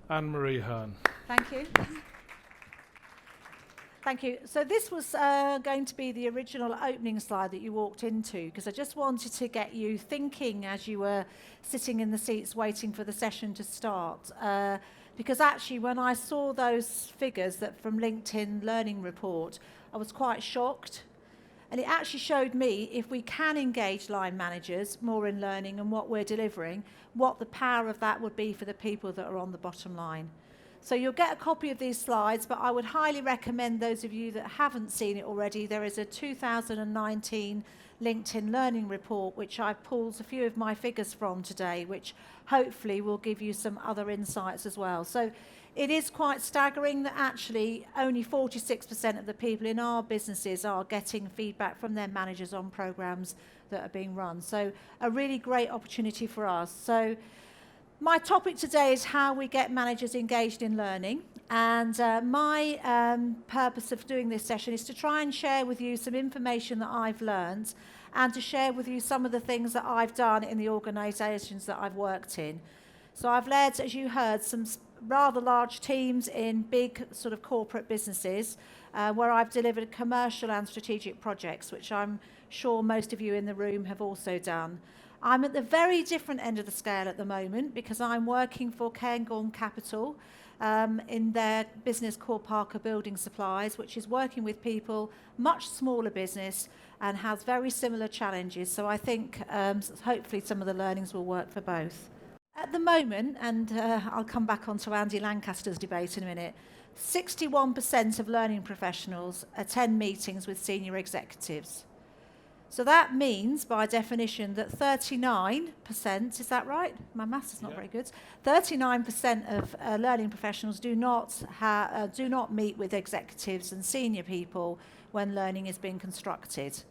Anne-Marie Hearne. Thank you. Thank you. So this was going to be the original opening slide that you walked into, because I just wanted to get you thinking as you were sitting in the seats waiting for the session to start. Because actually when I saw those figures that from LinkedIn Learning Report, I was quite shocked. And it actually showed me, if we can engage line managers more in learning and what we're delivering, what the power of that would be for the people that are on the bottom line. So you'll get a copy of these slides, but I would highly recommend those of you that haven't seen it already, there is a 2019 LinkedIn Learning Report, which I pulled a few of my figures from today, which hopefully will give you some other insights as well. So it is quite staggering that actually only 46% of the people in our businesses are getting feedback from their managers on programs that are being run. So a really great opportunity for us. So my topic today is how we get managers engaged in learning, and my purpose of doing this session is to try and share with you some information that I've learned and to share with you some of the things that I've done in the organisations that I've worked in. So I've led, as you heard, some rather large teams in big sort of corporate businesses where I've delivered commercial and strategic projects, which I'm sure most of you in the room have also done. I'm at the very different end of the scale at the moment because I'm working for Cairngorm Capital in their business called Parker Building Supplies, which is working with people, much smaller business, and has very similar challenges. So I think hopefully some of the learnings will work for both. At the moment, and I'll come back onto Andy Lancaster's debate in a minute, 61% of learning professionals attend meetings with senior executives. So that means, by definition, that 39%, is that right? My maths is not very good. 39% of learning professionals do not meet with executives and senior people when learning is being constructed.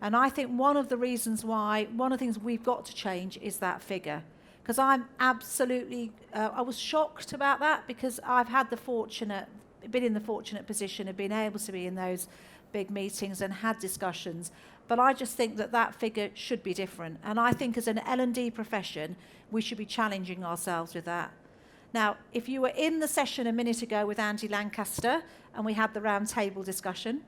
And I think one of the reasons why, one of the things we've got to change is that figure. Because I'm absolutely, I was shocked about that because I've had been in the fortunate position of being able to be in those big meetings and had discussions. But I just think that that figure should be different. And I think as an L&D profession, we should be challenging ourselves with that. Now, if you were in the session a minute ago with Andy Lancaster and we had the round table discussion,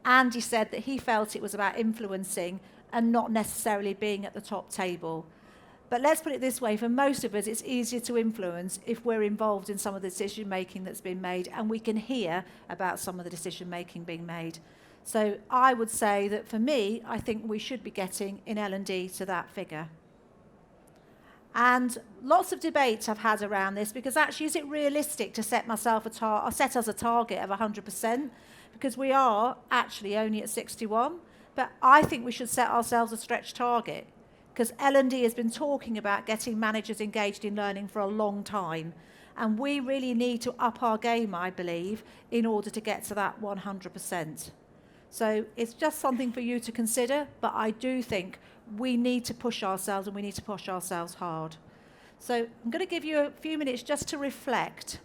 Andy said that he felt it was about influencing and not necessarily being at the top table. But let's put it this way, for most of us, it's easier to influence if we're involved in some of the decision making that's been made and we can hear about some of the decision making being made. So I would say that for me, I think we should be getting in L&D to that figure. And lots of debates I've had around this because actually is it realistic to set myself set us a target of 100%? Because we are actually only at 61, but I think we should set ourselves a stretch target because L&D has been talking about getting managers engaged in learning for a long time. And we really need to up our game, I believe, in order to get to that 100%. So it's just something for you to consider, but I do think we need to push ourselves and we need to push ourselves hard. So I'm going to give you a few minutes just to reflect.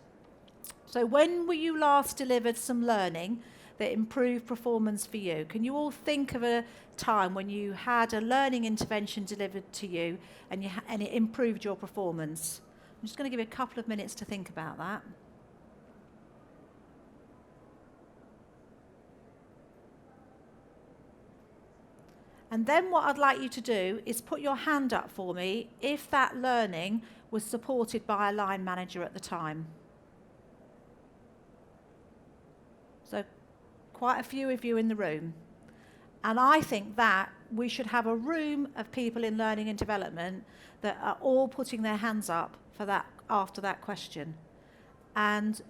So when were you last delivered some learning that improved performance for you? Can you all think of a time when you had a learning intervention delivered to you and it improved your performance? I'm just going to give you a couple of minutes to think about that. And then what I'd like you to do is put your hand up for me if that learning was supported by a line manager at the time. So quite a few of you in the room. And I think that we should have a room of people in learning and development that are all putting their hands up for that after that question. And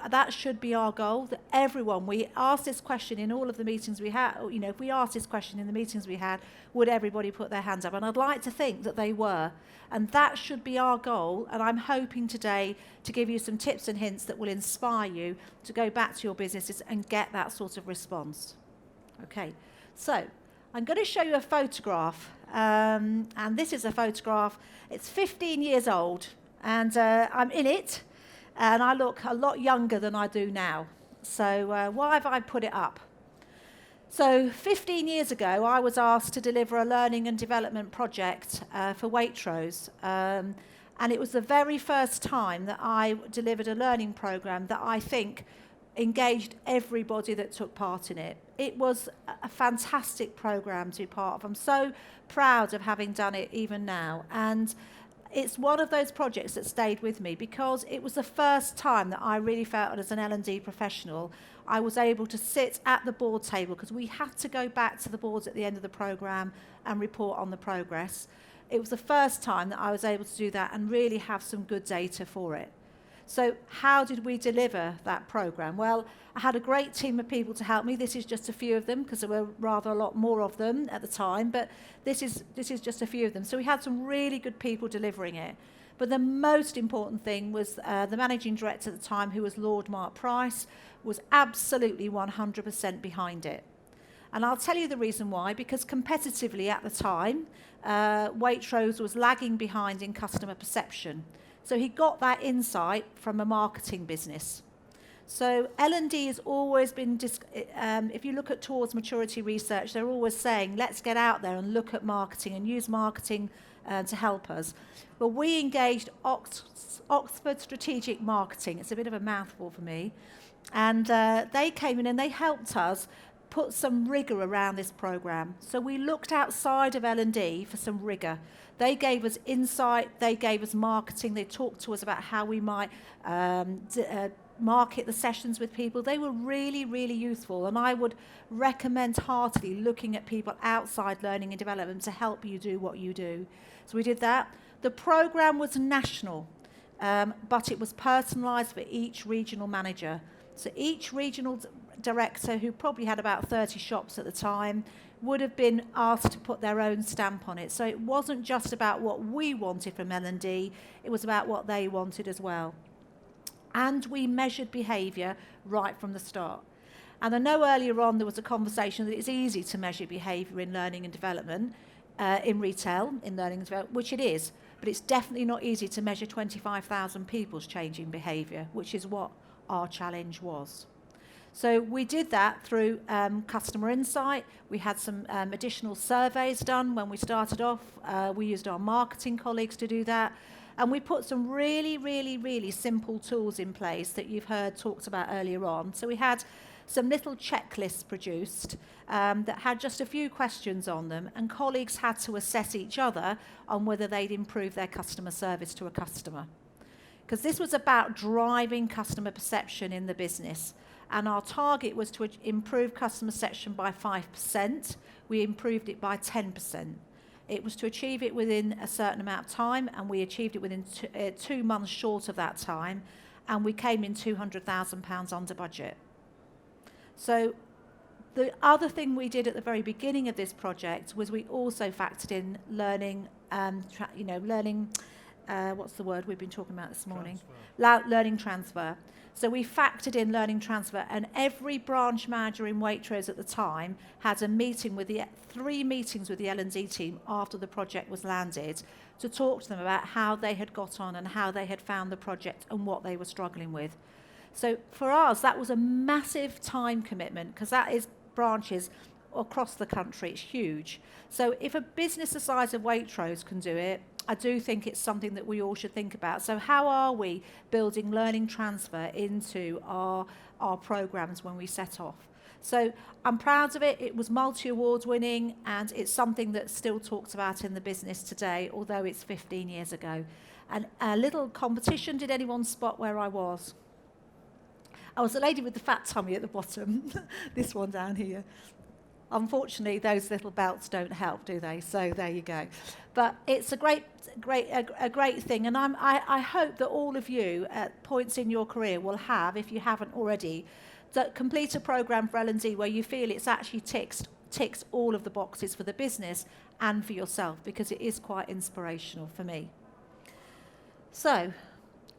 that should be our goal, that everyone, we asked this question in all of the meetings we had, you know, if we asked this question in the meetings we had, would everybody put their hands up? And I'd like to think that they were. And that should be our goal. And I'm hoping today to give you some tips and hints that will inspire you to go back to your businesses and get that sort of response. Okay, so I'm going to show you a photograph. And this is a photograph. It's 15 years old. And I'm in it. And I look a lot younger than I do now. So why have I put it up? So 15 years ago, I was asked to deliver a learning and development project for Waitrose. And it was the very first time that I delivered a learning program that I think engaged everybody that took part in it. It was a fantastic program to be part of. I'm so proud of having done it even now. And it's one of those projects that stayed with me because it was the first time that I really felt as an L&D professional I was able to sit at the board table, because we had to go back to the boards at the end of the program and report on the progress. It was the first time that I was able to do that and really have some good data for it. So how did we deliver that program? Well, I had a great team of people to help me. This is just a few of them, because there were rather a lot more of them at the time, but this is just a few of them. So we had some really good people delivering it. But the most important thing was the managing director at the time, who was Lord Mark Price, was absolutely 100% behind it. And I'll tell you the reason why, because competitively at the time, Waitrose was lagging behind in customer perception. So he got that insight from a marketing business. So L&D has always been, if you look at towards maturity research, they're always saying, let's get out there and look at marketing and use marketing to help us. Well, we engaged Oxford Strategic Marketing. It's a bit of a mouthful for me. And they came in and they helped us put some rigour around this programme. So we looked outside of L&D for some rigour. They gave us insight, they gave us marketing, they talked to us about how we might market the sessions with people. They were really, really useful, and I would recommend heartily looking at people outside learning and development to help you do what you do. So we did that. The programme was national, but it was personalised for each regional manager. So each regional director, who probably had about 30 shops at the time, would have been asked to put their own stamp on it. So it wasn't just about what we wanted from L&D, it was about what they wanted as well. And we measured behaviour right from the start. And I know earlier on there was a conversation that it's easy to measure behaviour in learning and development, in retail, in learning and development, which it is. But it's definitely not easy to measure 25,000 people's changing behaviour, which is what our challenge was. So we did that through customer insight. We had some additional surveys done when we started off. We used our marketing colleagues to do that. And we put some really, really, really simple tools in place that you've heard talked about earlier on. So we had some little checklists produced that had just a few questions on them, and colleagues had to assess each other on whether they'd improve their customer service to a customer. Because this was about driving customer perception in the business. And our target was to improve customer perception by 5%. We improved it by 10%. It was to achieve it within a certain amount of time, and we achieved it within 2 months short of that time, and we came in £200,000 under budget. So the other thing we did at the very beginning of this project was we also factored in learning, what's the word we've been talking about this morning? Learning transfer. So we factored in learning transfer, and every branch manager in Waitrose at the time had a meeting with 3 meetings with the L&D team after the project was landed to talk to them about how they had got on and how they had found the project and what they were struggling with. So for us, that was a massive time commitment, because that is branches across the country. It's huge. So if a business the size of Waitrose can do it, I do think it's something that we all should think about. So how are we building learning transfer into our programs when we set off? So I'm proud of it. It was multi-award winning, and it's something that's still talked about in the business today, although it's 15 years ago. And a little competition, did anyone spot where I was? I was the lady with the fat tummy at the bottom, this one down here. Unfortunately, those little belts don't help, do they? So there you go. But it's a great thing, and I hope that all of you at points in your career will have, if you haven't already, to complete a programme for L&D where you feel it's actually ticks all of the boxes for the business and for yourself, because it is quite inspirational for me. So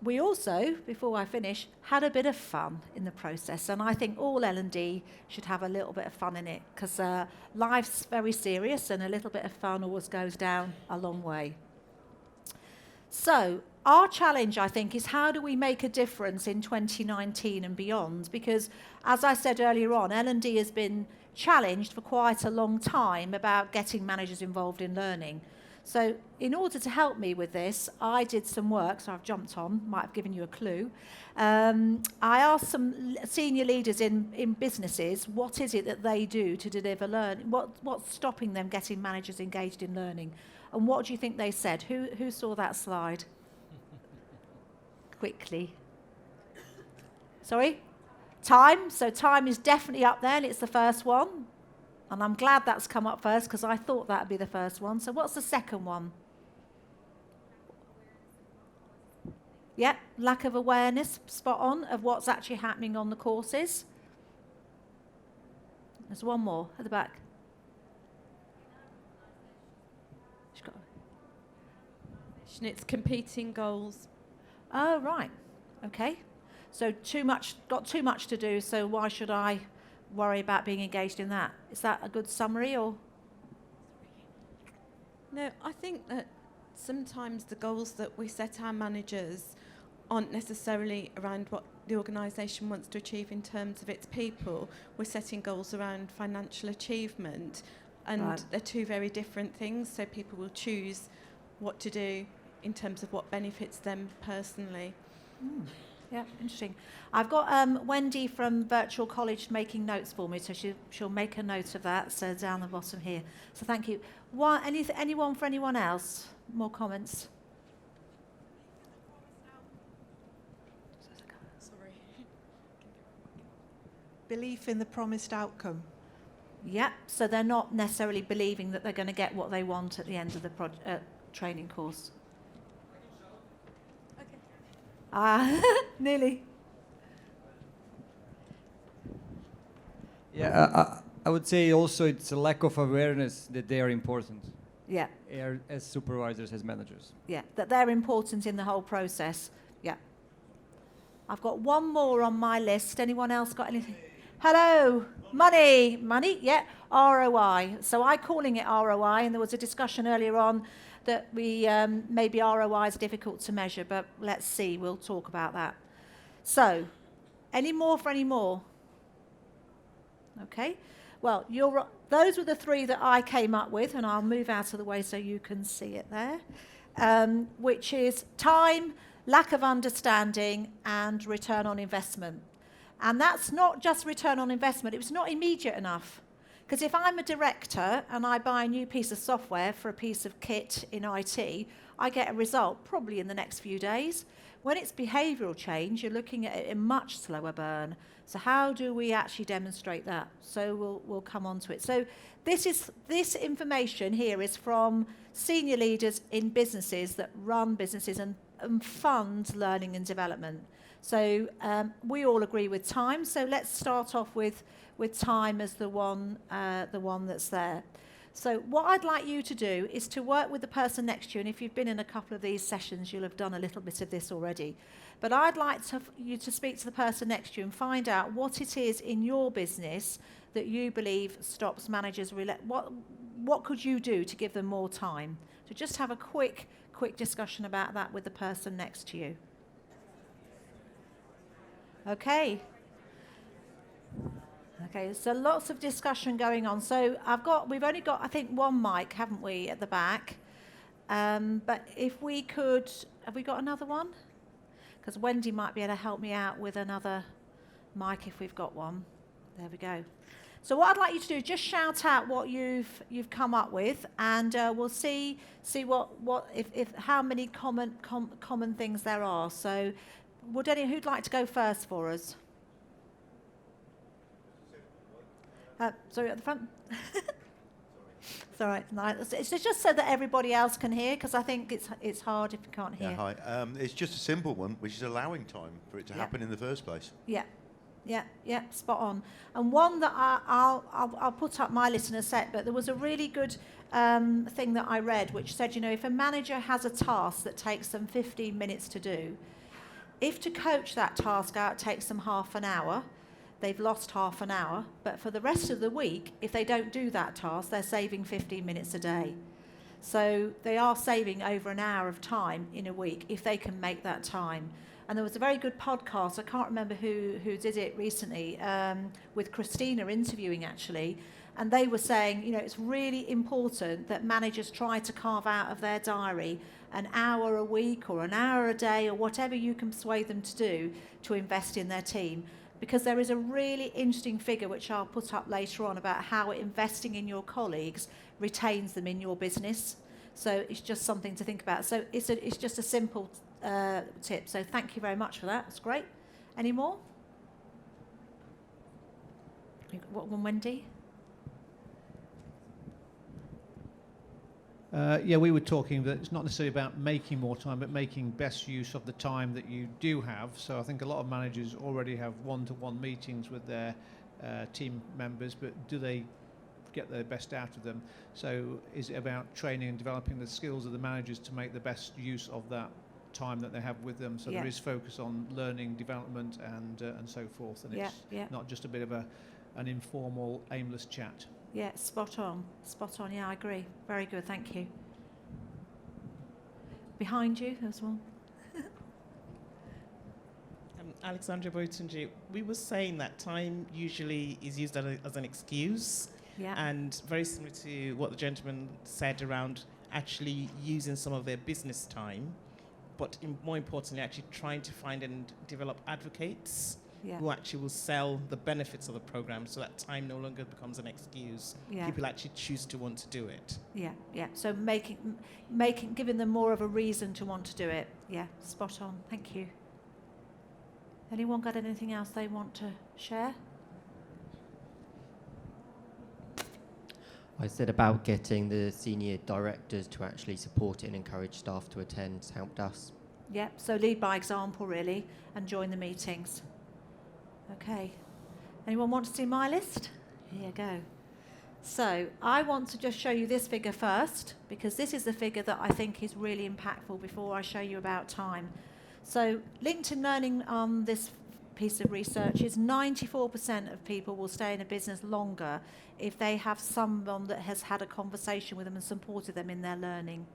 we also, before I finish, had a bit of fun in the process, and I think all L&D should have a little bit of fun in it, because life's very serious and a little bit of fun always goes down a long way. So our challenge, I think, is how do we make a difference in 2019 and beyond? Because, as I said earlier on, L&D has been challenged for quite a long time about getting managers involved in learning. So in order to help me with this, I did some work, so I've jumped on, might have given you a clue. I asked some senior leaders in businesses, what is it that they do to deliver learning? What's stopping them getting managers engaged in learning? And what do you think they said? Who saw that slide? Quickly. Sorry? Time. So time is definitely up there, and it's the first one. And I'm glad that's come up first because I thought that would be the first one. So what's the second one? Yeah, lack of awareness, spot on, of what's actually happening on the courses. There's one more at the back. It's competing goals. Oh, right. Okay. So got too much to do, so why should I worry about being engaged in that? Is that a good summary, or? No, I think that sometimes the goals that we set our managers aren't necessarily around what the organisation wants to achieve in terms of its people. We're setting goals around financial achievement, and Right. they're two very different things, so people will choose what to do in terms of what benefits them personally. Yeah, interesting. I've got Wendy from Virtual College making notes for me, so she'll make a note of that, so down the bottom here. So thank you. Anyone for anyone else? More comments? Sorry. Belief in the promised outcome. Yeah, so they're not necessarily believing that they're going to get what they want at the end of the training course. Nearly. Yeah, I would say also it's a lack of awareness that they are important. Yeah, As supervisors, as managers. yeah, that they're important in the whole process. Yeah. I've got one more on my list. Anyone else got anything? Hello, money, yeah, ROI. So I'm calling it ROI, and there was a discussion earlier on that maybe ROI is difficult to measure, but let's see, we'll talk about that. So, any more for any more? Okay, well, those were the three that I came up with, and I'll move out of the way so you can see it there, which is time, lack of understanding, and return on investment. And that's not just return on investment, it was not immediate enough. Because if I'm a director and I buy a new piece of software for a piece of kit in IT, I get a result probably in the next few days. When it's behavioural change, you're looking at it in much slower burn. So how do we actually demonstrate that? So we'll come on to it. So this information here is from senior leaders in businesses that run businesses and fund learning and development. So we all agree with time. So let's start off with time as the one that's there. So what I'd like you to do is to work with the person next to you, and if you've been in a couple of these sessions, you'll have done a little bit of this already. But I'd like you to speak to the person next to you and find out what it is in your business that you believe stops managers. What could you do to give them more time? So just have a quick discussion about that with the person next to you. Okay, so lots of discussion going on. So we've only got, I think, one mic, haven't we, at the back? But if we could, have we got another one? Because Wendy might be able to help me out with another mic if we've got one. There we go. So what I'd like you to do is just shout out what you've come up with, and we'll see if how many common things there are. So who'd like to go first for us? Sorry, at the front. It's all right. No, it's just so that everybody else can hear, because I think it's hard if you can't hear. Yeah, hi. It's just a simple one, which is allowing time for it to happen in the first place. Yeah, spot on. And one that I'll put up my list in a sec, but there was a really good thing that I read, which said, if a manager has a task that takes them 15 minutes to do, if to coach that task out takes them half an hour, they've lost half an hour. But for the rest of the week, if they don't do that task, they're saving 15 minutes a day. So they are saving over an hour of time in a week if they can make that time. And there was a very good podcast, I can't remember who did it recently, with Christina interviewing actually. And they were saying, you know, it's really important that managers try to carve out of their diary an hour a week or an hour a day or whatever you can persuade them to do to invest in their team. Because there is a really interesting figure which I'll put up later on about how investing in your colleagues retains them in your business. So it's just something to think about. So it's just a simple tip. So thank you very much for that. That's great. Any more? What one, Wendy? Yeah, we were talking that it's not necessarily about making more time, but making best use of the time that you do have. So I think a lot of managers already have one-to-one meetings with their team members, but do they get the best out of them? So is it about training and developing the skills of the managers to make the best use of that time that they have with them? So there is focus on learning, development, and so forth, and it's not just a bit of an informal, aimless chat. Yeah, spot on. Spot on. Yeah, I agree. Very good. Thank you. Behind you, there's one. Alexandra Botunji, we were saying that time usually is used as an excuse. Yeah. And very similar to what the gentleman said around actually using some of their business time, but more importantly, actually trying to find and develop advocates who actually will sell the benefits of the program, so that time no longer becomes an excuse. People actually choose to want to do it. Yeah. So giving them more of a reason to want to do it. Yeah, spot on. Thank you. Anyone got anything else they want to share? I said about getting the senior directors to actually support it and encourage staff to attend has helped us. Yeah, so lead by example really and join the meetings. Okay. Anyone want to see my list? Here you go. So I want to just show you this figure first, because this is the figure that I think is really impactful before I show you about time. So LinkedIn Learning on this piece of research is 94% of people will stay in a business longer if they have someone that has had a conversation with them and supported them in their learning.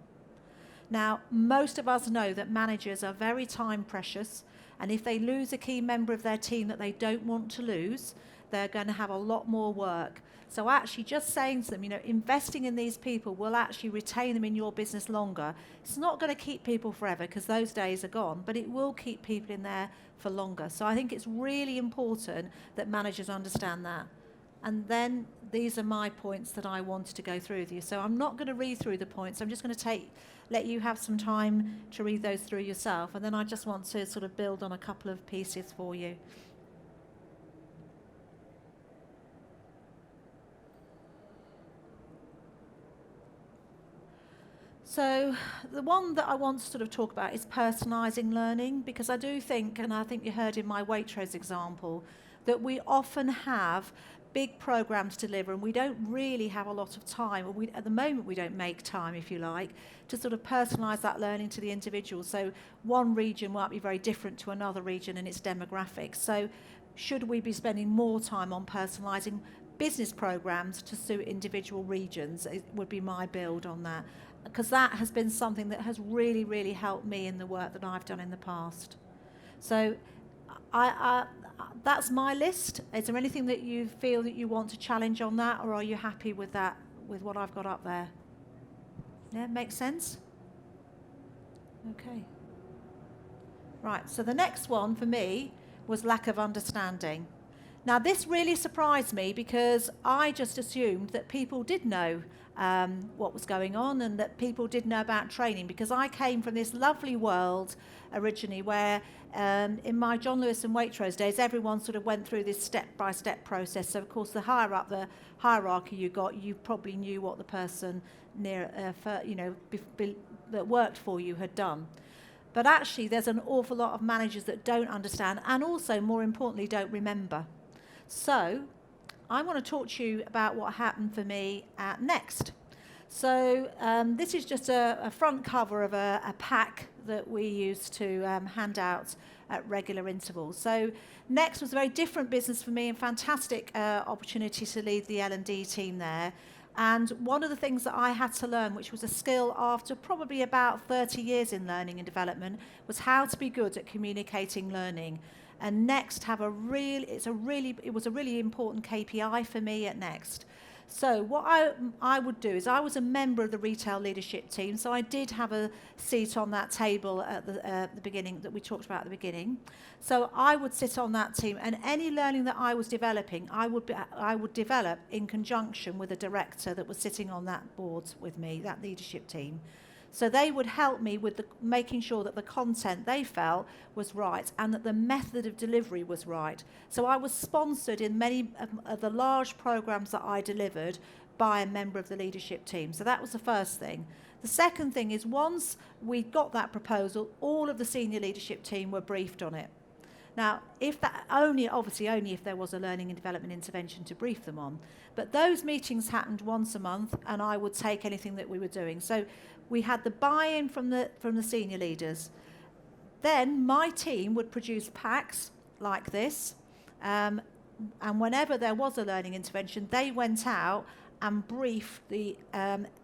Now, most of us know that managers are very time precious, and if they lose a key member of their team that they don't want to lose, they're going to have a lot more work. So actually just saying to them, you know, investing in these people will actually retain them in your business longer. It's not going to keep people forever because those days are gone, but it will keep people in there for longer. So I think it's really important that managers understand that. And then these are my points that I wanted to go through with you. So I'm not going to read through the points. I'm just going to let you have some time to read those through yourself. And then I just want to sort of build on a couple of pieces for you. So the one that I want to sort of talk about is personalising learning, because I do think, and I think you heard in my Waitrose example, that we often have big programs to deliver and we don't really have a lot of time, or at the moment we don't make time, if you like, to sort of personalise that learning to the individual. So one region might be very different to another region in its demographics. So should we be spending more time on personalising business programs to suit individual regions? It would be my build on that, because that has been something that has really, really helped me in the work that I've done in the past. So that's my list. Is there anything that you feel that you want to challenge on that, or are you happy with that, with what I've got up there? Yeah, makes sense? Okay. Right, so the next one for me was lack of understanding. Now, this really surprised me because I just assumed that people did know what was going on and that people did know about training, because I came from this lovely world originally where in my John Lewis and Waitrose days, everyone sort of went through this step-by-step process. So, of course, the higher up the hierarchy you got, you probably knew what the person near, that worked for you had done. But actually, there's an awful lot of managers that don't understand and also, more importantly, don't remember. So I want to talk to you about what happened for me at Next. So this is just a front cover of a pack that we used to hand out at regular intervals. So Next was a very different business for me and fantastic opportunity to lead the L&D team there. And one of the things that I had to learn, which was a skill after probably about 30 years in learning and development, was how to be good at communicating learning. And Next it was a really important KPI for me at Next. So what I would do is I was a member of the retail leadership team, so I did have a seat on that table at the beginning that we talked about at the beginning. So I would sit on that team, and any learning that I was developing, I would develop in conjunction with a director that was sitting on that board with me, that leadership team. So they would help me with making sure that the content they felt was right and that the method of delivery was right. So I was sponsored in many of the large programs that I delivered by a member of the leadership team. So that was the first thing. The second thing is once we got that proposal, all of the senior leadership team were briefed on it. Now, if that obviously only if there was a learning and development intervention to brief them on. But those meetings happened once a month, and I would take anything that we were doing. So we had the buy-in from the senior leaders. Then my team would produce packs like this, and whenever there was a learning intervention, they went out and briefed the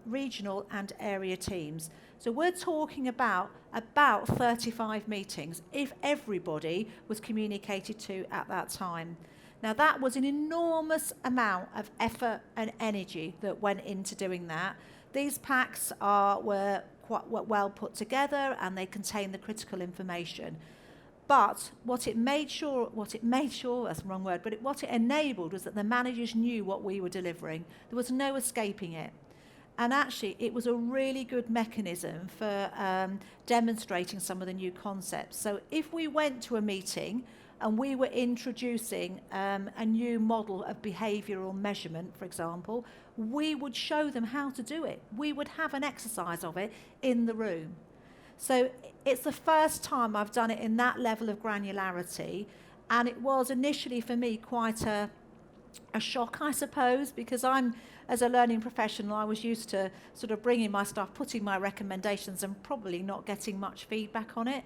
regional and area teams. So we're talking about 35 meetings if everybody was communicated to at that time. Now that was an enormous amount of effort and energy that went into doing that. These packs were quite well put together and they contain the critical information. But what it enabled was that the managers knew what we were delivering. There was no escaping it. And actually, it was a really good mechanism for demonstrating some of the new concepts. So if we went to a meeting and we were introducing a new model of behavioural measurement, for example, we would show them how to do it. We would have an exercise of it in the room. So it's the first time I've done it in that level of granularity, and it was initially for me quite a shock, I suppose, because as a learning professional, I was used to sort of bringing my stuff, putting my recommendations, and probably not getting much feedback on it.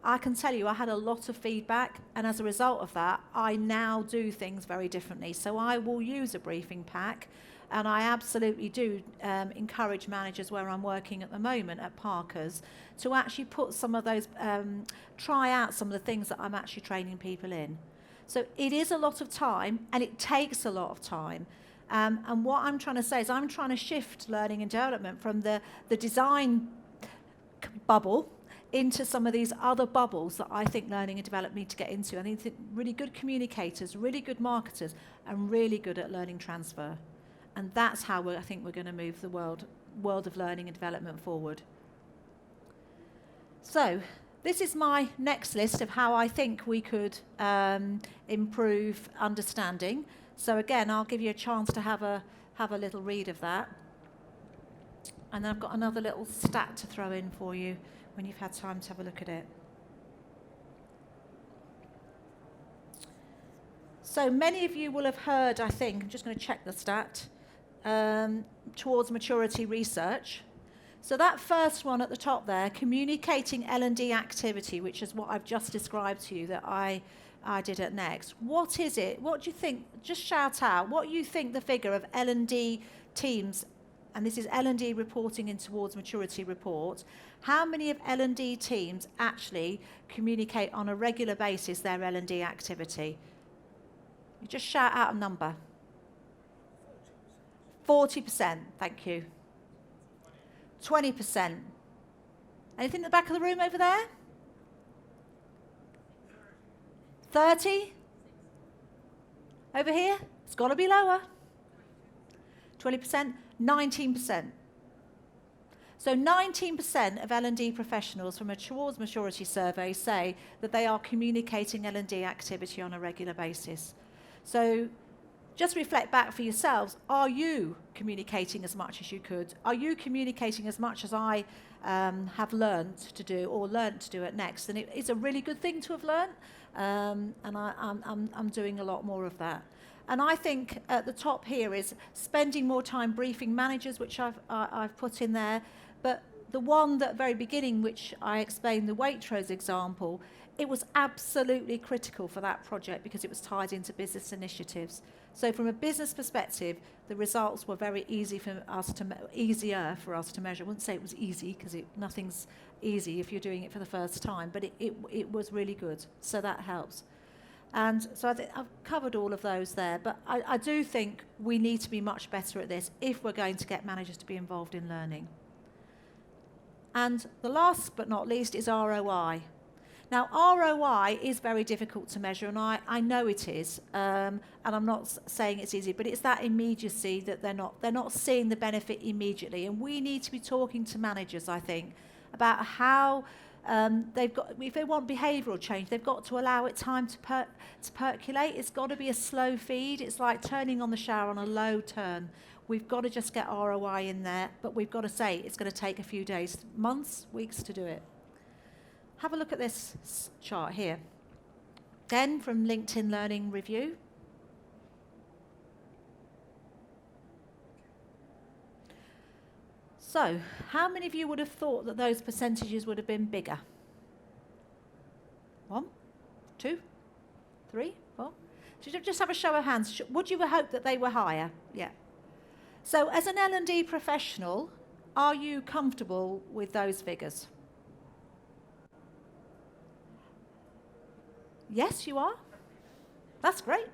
I can tell you I had a lot of feedback, and as a result of that, I now do things very differently. So I will use a briefing pack, and I absolutely do encourage managers where I'm working at the moment at Parker's to actually put some of those, try out some of the things that I'm actually training people in. So it is a lot of time, and it takes a lot of time. And what I'm trying to say is I'm trying to shift learning and development from the design bubble into some of these other bubbles that I think learning and development need to get into. I think really good communicators, really good marketers, and really good at learning transfer. And that's how I think we're going to move the world of learning and development forward. So this is my next list of how I think we could improve understanding. So again, I'll give you a chance to have a little read of that. And then I've got another little stat to throw in for you when you've had time to have a look at it. So many of you will have heard, I think, I'm just going to check the stat, towards maturity research. So that first one at the top there, communicating L&D activity, which is what I've just described to you that I did at Next. What is it? What do you think? Just shout out. What you think the figure of L&D teams, and this is L&D reporting in towards maturity report, how many of L&D teams actually communicate on a regular basis their L&D activity? You just shout out a number. 40%, thank you. 20%. Anything in the back of the room over there? 30? Over here? It's got to be lower. 20%? 19%. So 19% of L&D professionals from a towards maturity survey say that they are communicating L&D activity on a regular basis. So just reflect back for yourselves. Are you communicating as much as you could? Are you communicating as much as I have learned to do or learned to do at Next? And it's a really good thing to have learned, and I'm doing a lot more of that. And I think at the top here is spending more time briefing managers, which I've put in there. But the one at the very beginning, which I explained, the Waitrose example, it was absolutely critical for that project because it was tied into business initiatives. So from a business perspective, the results were very easier for us to measure. I wouldn't say it was easy because nothing's easy if you're doing it for the first time, but it was really good. So that helps. And so I think I've covered all of those there, but I do think we need to be much better at this if we're going to get managers to be involved in learning. And the last but not least is ROI. Now, ROI is very difficult to measure, and I know it is, and I'm not saying it's easy, but it's that immediacy that they're not seeing the benefit immediately. And we need to be talking to managers, I think, about how they've got, if they want behavioural change, they've got to allow it time to percolate. It's got to be a slow feed. It's like turning on the shower on a low turn. We've got to just get ROI in there, but we've got to say it's going to take a few days, months, weeks to do it. Have a look at this chart here. Again, from LinkedIn Learning Review. So, how many of you would have thought that those percentages would have been bigger? 1, 2, 3, 4? Just have a show of hands. Would you have hoped that they were higher? Yeah. So, as an L&D professional, are you comfortable with those figures? Yes, you are? That's great.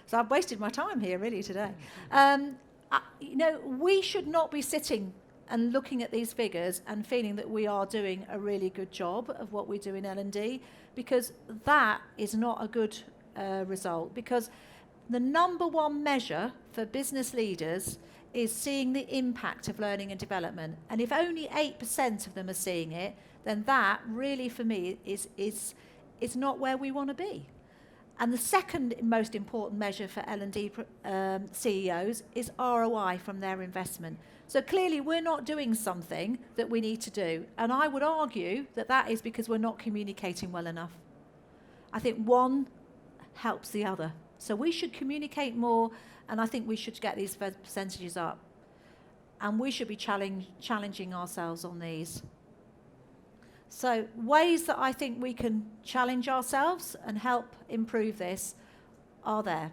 So I've wasted my time here really today. You know, we should not be sitting and looking at these figures and feeling that we are doing a really good job of what we do in L&D, because that is not a good result. Because the number one measure for business leaders is seeing the impact of learning and development. And if only 8% of them are seeing it, then that really for me is not where we want to be. And the second most important measure for L&D CEOs is ROI from their investment. So clearly we're not doing something that we need to do. And I would argue that that is because we're not communicating well enough. I think one helps the other. So we should communicate more, and I think we should get these percentages up. And we should be challenging ourselves on these. So ways that I think we can challenge ourselves and help improve this are there.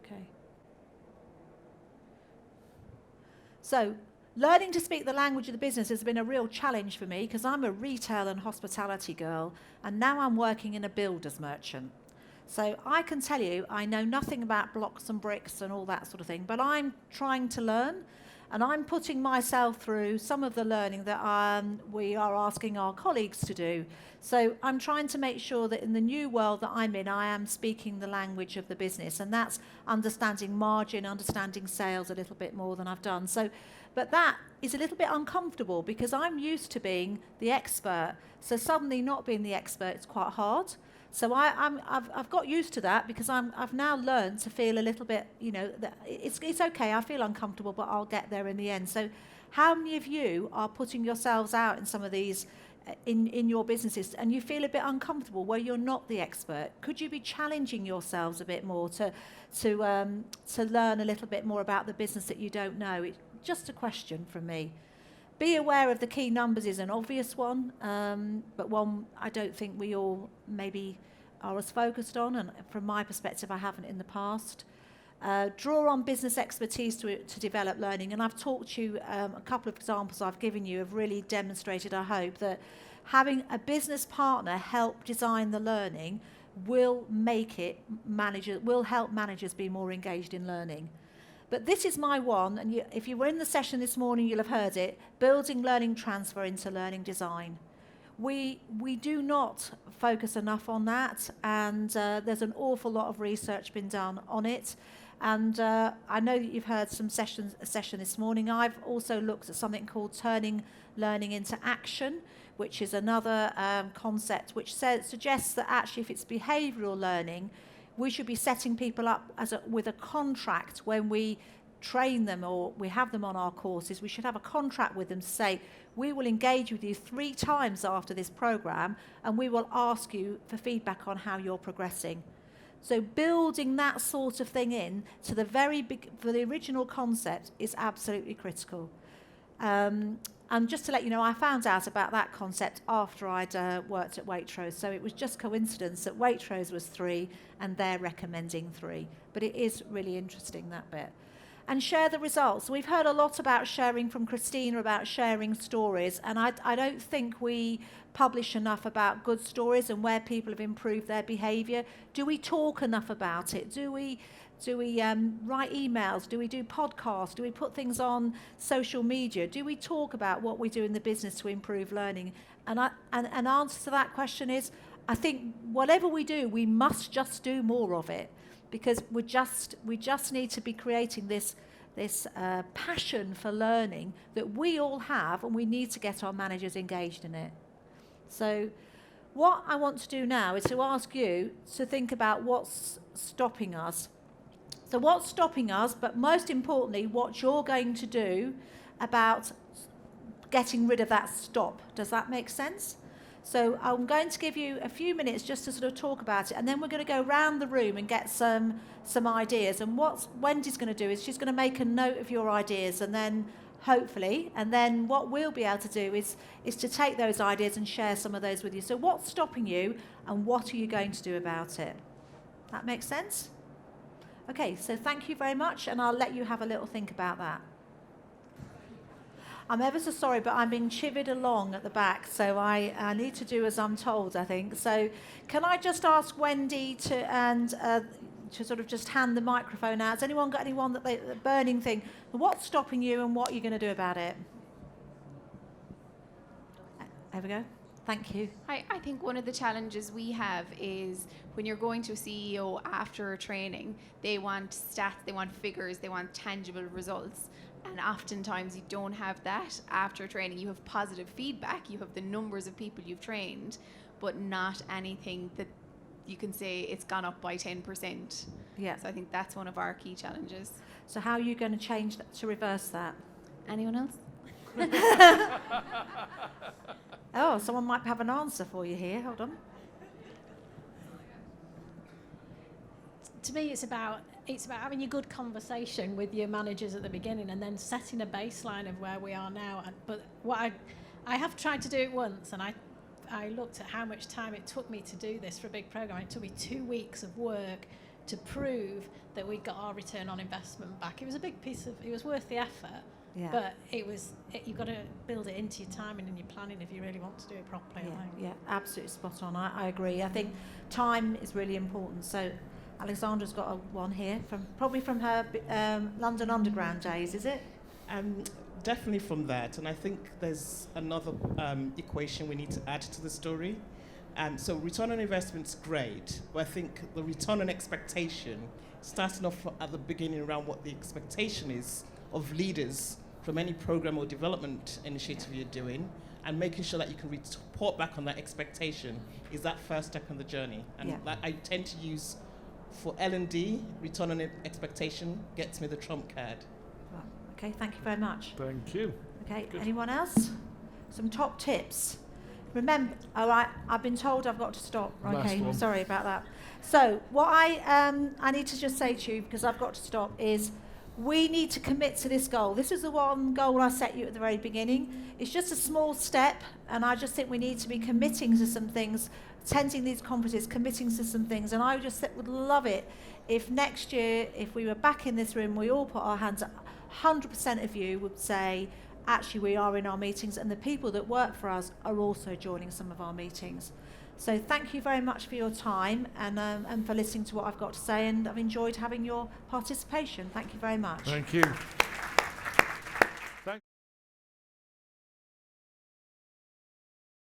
Okay. So learning to speak the language of the business has been a real challenge for me, because I'm a retail and hospitality girl, and now I'm working in a builder's merchant. So I can tell you, I know nothing about blocks and bricks and all that sort of thing, but I'm trying to learn, and I'm putting myself through some of the learning that we are asking our colleagues to do. So I'm trying to make sure that in the new world that I'm in, I am speaking the language of the business, and that's understanding margin, understanding sales a little bit more than I've done. So, but that is a little bit uncomfortable, because I'm used to being the expert. So suddenly not being the expert is quite hard. So I've got used to that, because I've now learned to feel a little bit, you know, that it's okay, I feel uncomfortable, but I'll get there in the end. So how many of you are putting yourselves out in some of these in your businesses, and you feel a bit uncomfortable where you're not the expert? Could you be challenging yourselves a bit more to learn a little bit more about the business that you don't know? It's just a question from me. Be aware of the key numbers is an obvious one, but one I don't think we all maybe are as focused on, and from my perspective I haven't in the past. Draw on business expertise to develop learning, and I've talked to you, a couple of examples I've given you have really demonstrated, I hope, that having a business partner help design the learning will help managers be more engaged in learning. But this is my one, and if you were in the session this morning, you'll have heard it: building learning transfer into learning design. We do not focus enough on that, and there's an awful lot of research been done on it. And I know that you've heard a session this morning. I've also looked at something called turning learning into action, which is another concept which suggests that actually if it's behavioural learning, we should be setting people up with a contract when we train them or we have them on our courses. We should have a contract with them to say, we will engage with you 3 times after this programme, and we will ask you for feedback on how you're progressing. So building that sort of thing in to for the original concept is absolutely critical. And just to let you know, I found out about that concept after I'd worked at Waitrose. So it was just coincidence that Waitrose was 3 and they're recommending 3. But it is really interesting, that bit. and share the results. We've heard a lot about sharing from Christina, about sharing stories, and I don't think we publish enough about good stories and where people have improved their behaviour. Do we talk enough about it? Do we write emails? Do we do podcasts? Do we put things on social media? Do we talk about what we do in the business to improve learning? And an answer to that question is, I think whatever we do, we must just do more of it, because we just need to be creating this passion for learning that we all have, and we need to get our managers engaged in it. So what I want to do now is to ask you to think about what's stopping us. So what's stopping us, but most importantly, what you're going to do about getting rid of that stop. Does that make sense? So I'm going to give you a few minutes just to sort of talk about it, and then we're going to go around the room and get some ideas. And what Wendy's going to do is she's going to make a note of your ideas, and then hopefully, and then what we'll be able to do is to take those ideas and share some of those with you. So what's stopping you, and what are you going to do about it? That makes sense? Okay, so thank you very much, and I'll let you have a little think about that. I'm ever so sorry, but I'm being chivied along at the back, so I need to do as I'm told, I think. So can I just ask Wendy to sort of just hand the microphone out? Has anyone got the burning thing? What's stopping you, and what are you going to do about it? There we go. Thank you. I think one of the challenges we have is when you're going to a CEO after a training, they want stats, they want figures, they want tangible results. And oftentimes you don't have that after training. You have positive feedback, you have the numbers of people you've trained, but not anything that you can say it's gone up by 10%. Yeah. So I think that's one of our key challenges. So how are you going to change that, to reverse that? Anyone else? Oh, someone might have an answer for you here. Hold on. To me, it's about having a good conversation with your managers at the beginning, and then setting a baseline of where we are now. But what I have tried to do it once, and I looked at how much time it took me to do this for a big program. It took me 2 weeks of work to prove that we got our return on investment back. It was a big piece of, it was worth the effort. Yeah. But you've got to build it into your timing and your planning if you really want to do it properly. Yeah, absolutely spot on. I agree. I think time is really important. So Alexandra's got one here, probably from her London Underground days, is it? Definitely from that. And I think there's another equation we need to add to the story. So return on investment's great, but I think the return on expectation, starting off at the beginning around what the expectation is of leaders from any program or development initiative you're doing, and making sure that you can report back on that expectation is that first step in the journey. And that I tend to use for L&D, return on expectation gets me the trump card. Well, okay, thank you very much. Thank you. Okay, Good. Anyone else? Some top tips. Remember, all right, I've been told I've got to stop. Okay, sorry about that. So what I need to just say to you, because I've got to stop, is we need to commit to this goal. This is the one goal I set you at the very beginning. It's just a small step, and I just think we need to be committing to some things, attending these conferences, committing to some things. And I just would love it if next year, if we were back in this room, we all put our hands up, 100% of you would say, actually we are in our meetings, and the people that work for us are also joining some of our meetings. So thank you very much for your time and for listening to what I've got to say, and I've enjoyed having your participation. Thank you very much. Thank you.